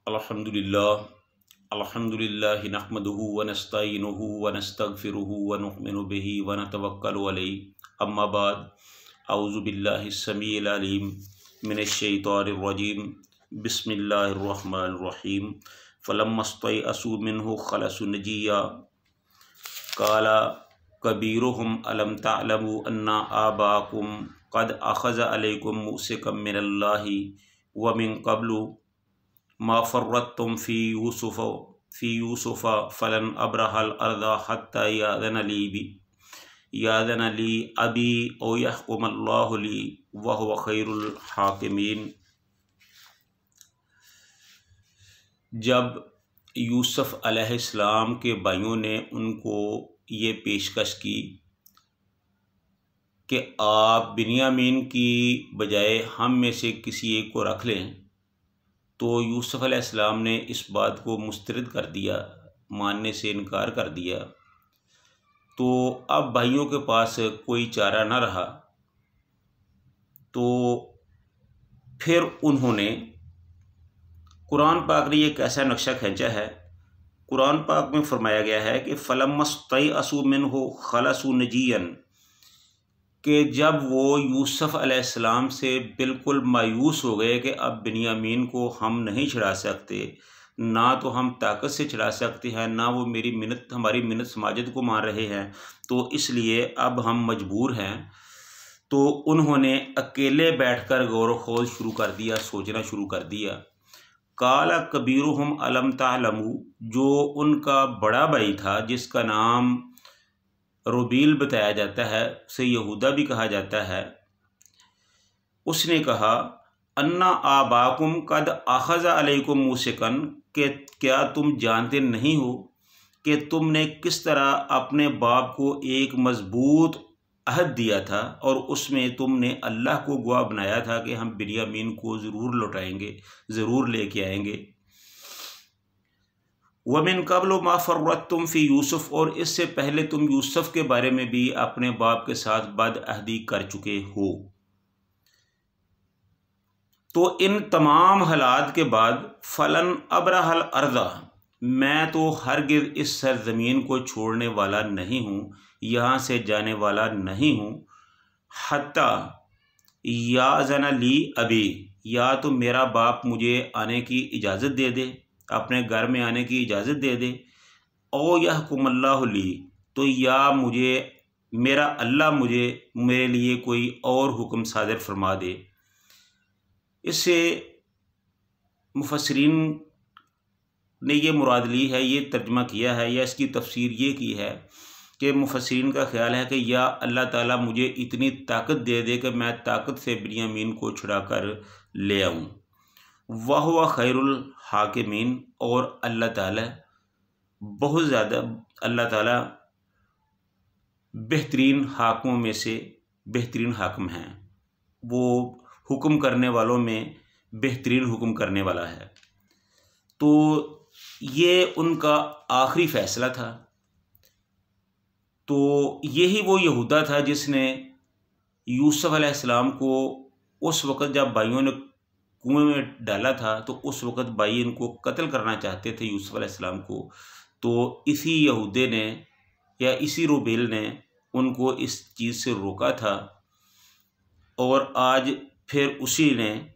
अल्हम्दुलिल्लाह नहमदुहु व नस्तईनुहु व नस्तगफिरुहु व नुमिनु बिही व नतवक्कलु अलैहि अम्मा बाद औज़ु बिल्लाहिस समीइल अलीम मिनश शैतानिर रजीम बिस्मिल्लाहिर रहमानिर रहीम फलम्मस्तयअसू मिन्हु खलसू नजिया काला कबीरुहुम अलम तअलमू अन्ना आबाकुम क़द अख़ज़ अलैकुम मूसिकम मिनल्लाहि व मिन क़ब्लु मा फ़र्रत्तुम फ़ी यूसुफ़ फ़लन अब्रहल अर्ज़ हत्ता याज़न ली अबी औ यहकुमल्लाहु ली व हुव ख़ैरुल हाकिमीन। जब यूसुफ़ अलैहिस्सलाम के भाइयों ने उनको ये पेशकश की कि आप बिन्यामीन की बजाय हम में से किसी एक को रख लें, तो यूसुफ़ अलैहिस्सलाम ने इस बात को मुस्तरद कर दिया, मानने से इनकार कर दिया। तो अब भाइयों के पास कोई चारा न रहा, तो फिर उन्होंने कुरान पाक ने एक ऐसा नक्शा खींचा है। कुरान पाक में फरमाया गया है कि फ़लम्मस्तयअसू मिन्हु खलसू नजियन, कि जब वो यूसुफ़ अलैहिस्सलाम से बिल्कुल मायूस हो गए कि अब बिन्यामीन को हम नहीं छुड़ा सकते, ना तो हम ताकत से छुड़ा सकते हैं, ना वो हमारी मिन्नत समाजत को मान रहे हैं, तो इसलिए अब हम मजबूर हैं। तो उन्होंने अकेले बैठकर गौर व खोज शुरू कर दिया, सोचना शुरू कर दिया। काला कबीरुहुम अलम तालमू, जो उनका बड़ा भाई था जिसका नाम रुबील बताया जाता है, उसे यहूदा भी कहा जाता है, उसने कहा अन्ना आबाकुम कद अख़ज़ अलैकुम मूसिकन, कि क्या तुम जानते नहीं हो कि तुमने किस तरह अपने बाप को एक मजबूत अहद दिया था और उसमें तुमने अल्लाह को गवाह बनाया था कि हम बिन्यामीन को ज़रूर लौटाएंगे, ज़रूर लेके आएंगे। वमिन कब्ल मा फ़र्रत्तुम फ़ी यूसुफ़, और इससे पहले तुम यूसुफ़ के बारे में भी अपने बाप के साथ बदअहदी कर चुके हो। तो इन तमाम हालात के बाद फ़लन अब्रहल अर्ज़ा, मैं तो हरगिज़ इस सरज़मीन को छोड़ने वाला नहीं हूँ, यहाँ से जाने वाला नहीं हूँ। हत्ता याज़न ली अबी, या तो मेरा बाप मुझे आने की इजाज़त दे दे, अपने घर में आने की इजाज़त दे दे, औ यहकुमल्लाहु ली, तो या मेरा अल्लाह मेरे लिए कोई और हुक्म सादिर फरमा दे। इससे मुफस्सिरीन ने ये मुराद ली है, ये तर्जमा किया है या इसकी तफसीर ये की है कि मुफस्सिरीन का ख्याल है कि या अल्लाह ताला मुझे इतनी ताकत दे दे कि मैं ताकत से बिन्यामीन को छुड़ा कर ले आऊँ। वह हुवा खैरुल हाकिमीन, और अल्लाह ताला बहुत ज़्यादा, अल्लाह ताला बेहतरीन हाकिमों में से बेहतरीन हाकिम हैं। वो हुक्म करने वालों में बेहतरीन हुक्म करने वाला है। तो ये उनका आखिरी फ़ैसला था। तो यही वो यहूदा था जिसने यूसुफ़ अलैहिस्सलाम को उस वक़्त जब भाइयों ने कुएं में डाला था, तो उस वक़्त भाई इनको कत्ल करना चाहते थे यूसुफ़ अलैहिस्सलाम को। तो इसी यहूदे ने या इसी रुबेल ने उनको इस चीज़ से रोका था, और आज फिर उसी ने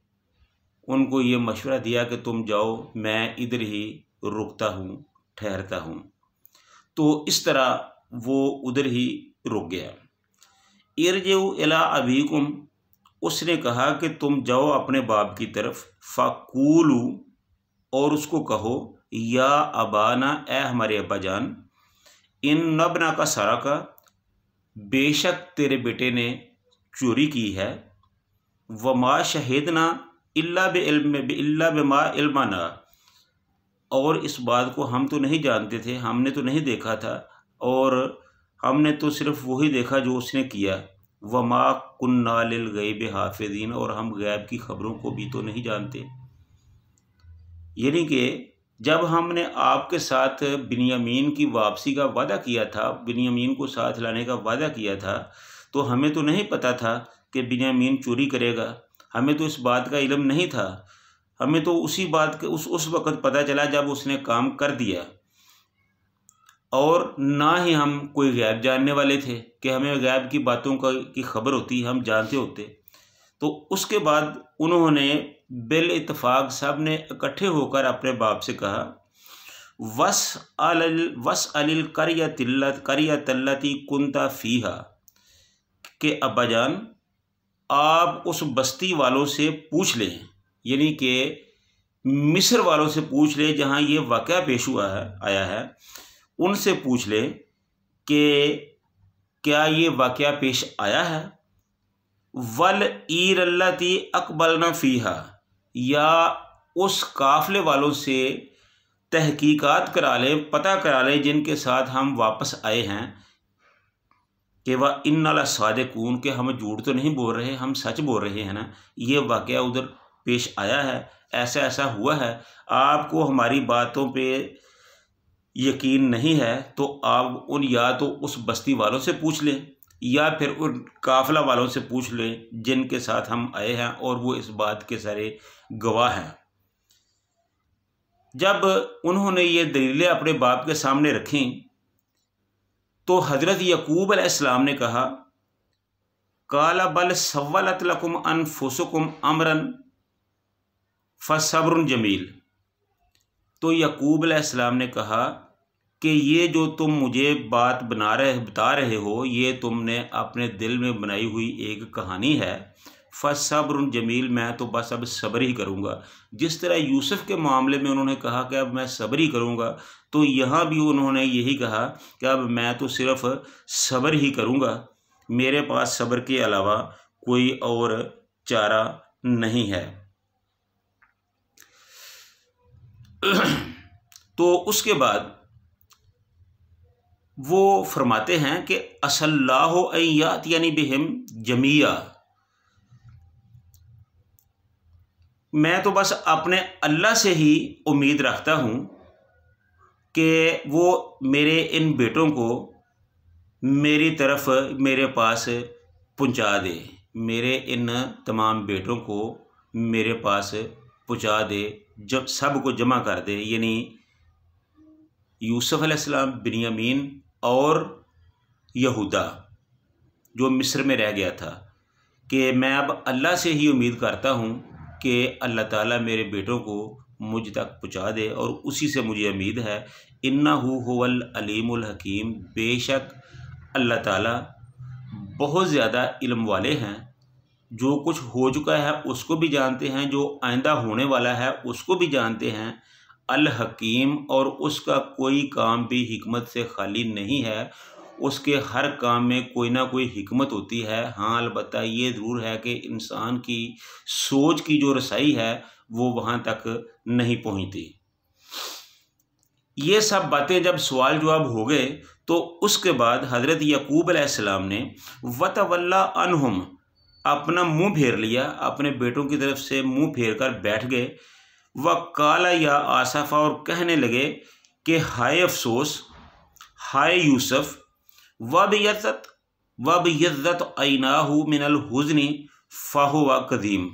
उनको ये मशवरा दिया कि तुम जाओ, मैं इधर ही रुकता हूँ, ठहरता हूँ। तो इस तरह वो उधर ही रुक गया। इरजिउ इला अबीकुम, उसने कहा कि तुम जाओ अपने बाप की तरफ, फ़क़ूलू, और उसको कहो या अबाना, ए हमारे अब्बा जान, इन नबना का सरका, बेशक तेरे बेटे ने चोरी की है, वमा शहीदना इल्ला बिमा इल्मना, और इस बात को हम तो नहीं जानते थे, हमने तो नहीं देखा था, और हमने तो सिर्फ वही देखा जो उसने किया। वमा कुन्ना लिल गैब हाफिज़ीन, और हम गैब की खबरों को भी तो नहीं जानते। यानी कि जब हमने आपके साथ बिन्यामीन की वापसी का वादा किया था, बिन्यामीन को साथ लाने का वादा किया था, तो हमें तो नहीं पता था कि बिन्यामीन चोरी करेगा, हमें तो इस बात का इल्म नहीं था। हमें तो उसी बात के उस वक़्त पता चला जब उसने काम कर दिया, और ना ही हम कोई गैब जानने वाले थे कि हमें गैब की बातों की खबर होती, हम जानते होते। तो उसके बाद उन्होंने बिल इत्तेफाक सब ने इकट्ठे होकर अपने बाप से कहा, वस अलिल करियतल्लती कुंता फीहा, कि अब्बाजान आप उस बस्ती वालों से पूछ लें, यानी कि मिस्र वालों से पूछ लें जहाँ ये वाक़या पेश हुआ है, आया है, उनसे पूछ लें कि क्या ये वाक़या पेश आया है। वल ईरल्लती अकबलना फ़ीहा, या उस काफ़िले वालों से तहकीकात करा लें, पता करा लें जिनके साथ हम वापस आए हैं कि वह इन्ना लसादिकून, के हम झूठ तो नहीं बोल रहे, हम सच बोल रहे हैं ना, ये वाक़या उधर पेश आया है, ऐसा ऐसा हुआ है, आपको हमारी बातों पे यकीन नहीं है तो आप उन या तो उस बस्ती वालों से पूछ लें या फिर उन काफ़िला वालों से पूछ लें जिनके साथ हम आए हैं और वो इस बात के सारे गवाह हैं। जब उन्होंने ये दलीलें अपने बाप के सामने रखी तो हज़रत यकूब अलैहिस्सलाम ने कहा, काला बल सव्वलत लकुम अनफुसुकुम अमरन फसब्रुन जमील। तो यकूब अलैहिस्सलाम ने कहा कि ये जो तुम मुझे बात बता रहे हो, ये तुमने अपने दिल में बनाई हुई एक कहानी है। फसब्रुन जमील, मैं तो बस अब सब्र ही करूँगा। जिस तरह यूसुफ के मामले में उन्होंने कहा कि अब मैं सब्र ही करूँगा, तो यहाँ भी उन्होंने यही कहा कि अब मैं तो सिर्फ सब्र ही करूँगा, मेरे पास सब्र के अलावा कोई और चारा नहीं है। तो उसके बाद वो फरमाते हैं कि असल्लाहु अय्यात यानी बिहिम जमिया, मैं तो बस अपने अल्लाह से ही उम्मीद रखता हूँ कि वो मेरे इन बेटों को मेरी तरफ मेरे पास पहुँचा दे, मेरे इन तमाम बेटों को मेरे पास पहुँचा दे, जब सब को जमा कर दे, यानी यूसुफ अलैहिस्सलाम, बिन्यामीन और यहूदा जो मिस्र में रह गया था, कि मैं अब अल्लाह से ही उम्मीद करता हूँ कि अल्लाह ताला मेरे बेटों को मुझ तक पहुँचा दे, और उसी से मुझे उम्मीद है। इन्नहु हुवल अलीमुल हकीम, बेशक अल्लाह ताला बहुत ज़्यादा इल्म वाले हैं, जो कुछ हो चुका है उसको भी जानते हैं, जो आइंदा होने वाला है उसको भी जानते हैं। अल हकीम, और उसका कोई काम भी हिकमत से खाली नहीं है, उसके हर काम में कोई ना कोई हिकमत होती है। हाँ, अलबत्ता ये ज़रूर है कि इंसान की सोच की जो रसाई है वो वहाँ तक नहीं पहुँचती। ये सब बातें जब सवाल जवाब हो गए तो उसके बाद हज़रत यकूब अलैहिस्सलाम ने वतवल्ला अनहुम, अपना मुंह फेर लिया, अपने बेटों की तरफ से मुंह फेर कर बैठ गए। वकाला या आसफ़ा, और कहने लगे कि हाय अफसोस, हाय यूसुफ, वब यज़्ज़त ऐनाहु मिनल हुज़्नी फ़हुवा कदीम,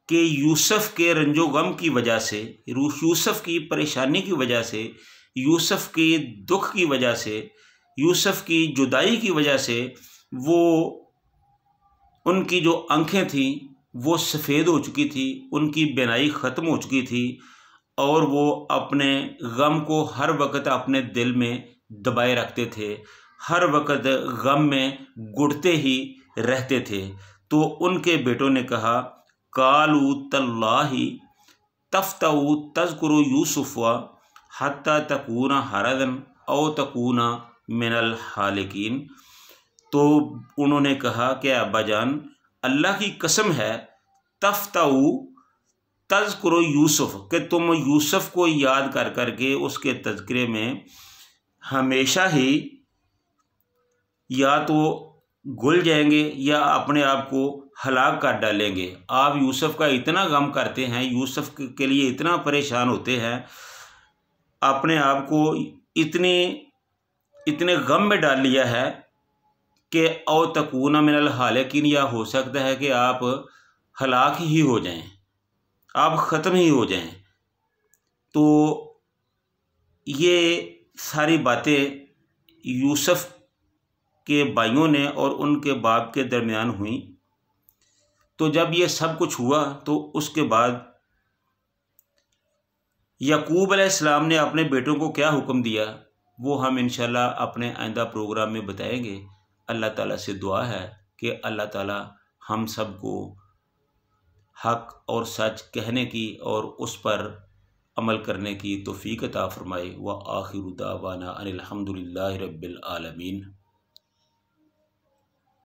कि यूसुफ के रंजो गम की वजह से, यूसुफ की परेशानी की वजह से, यूसुफ के दुख की वजह से, यूसुफ की जुदाई की वजह से वो उनकी जो आँखें थीं वो सफ़ेद हो चुकी थी, उनकी बीनाई ख़त्म हो चुकी थी, और वो अपने गम को हर वक्त अपने दिल में दबाए रखते थे, हर वक्त गम में गुड़ते ही रहते थे। तो उनके बेटों ने कहा, कालू तल्लाही तफ्तऊ तज़कुरु यूसुफ़ा हत्ता तकूना हरदन औ तकूना मिनल हालिकीन। तो उन्होंने कहा कि अब्बाजान, अल्लाह की कसम है, तफ्तऊ तज़कुरु यूसुफ़, कि तुम यूसुफ को याद कर कर के उसके तज़किरे में हमेशा ही या तो घुल जाएंगे या अपने आप को हलाक कर डालेंगे। आप यूसुफ का इतना गम करते हैं, यूसुफ के लिए इतना परेशान होते हैं, अपने आप को इतने गम में डाल लिया है कि औ तकूना मिनल हालिकीन, या हो सकता है कि आप हलाक ही हो जाएं। आप ख़त्म ही हो जाएं। तो ये सारी बातें यूसुफ के भाइयों ने और उनके बाप के दरमियान हुई। तो जब ये सब कुछ हुआ तो उसके बाद याकूब अलैहिस्सलाम ने अपने बेटों को क्या हुक्म दिया, वो हम इंशाल्लाह अपने आइंदा प्रोग्राम में बताएंगे। अल्लाह ताला से दुआ है कि अल्लाह ताला हम सब को हक और सच कहने की और उस पर अमल करने की तौफीक अता फरमाए। व आखिरु दावाना अनिल हम्दुलिल्लाहि रब्बिल आलमीन।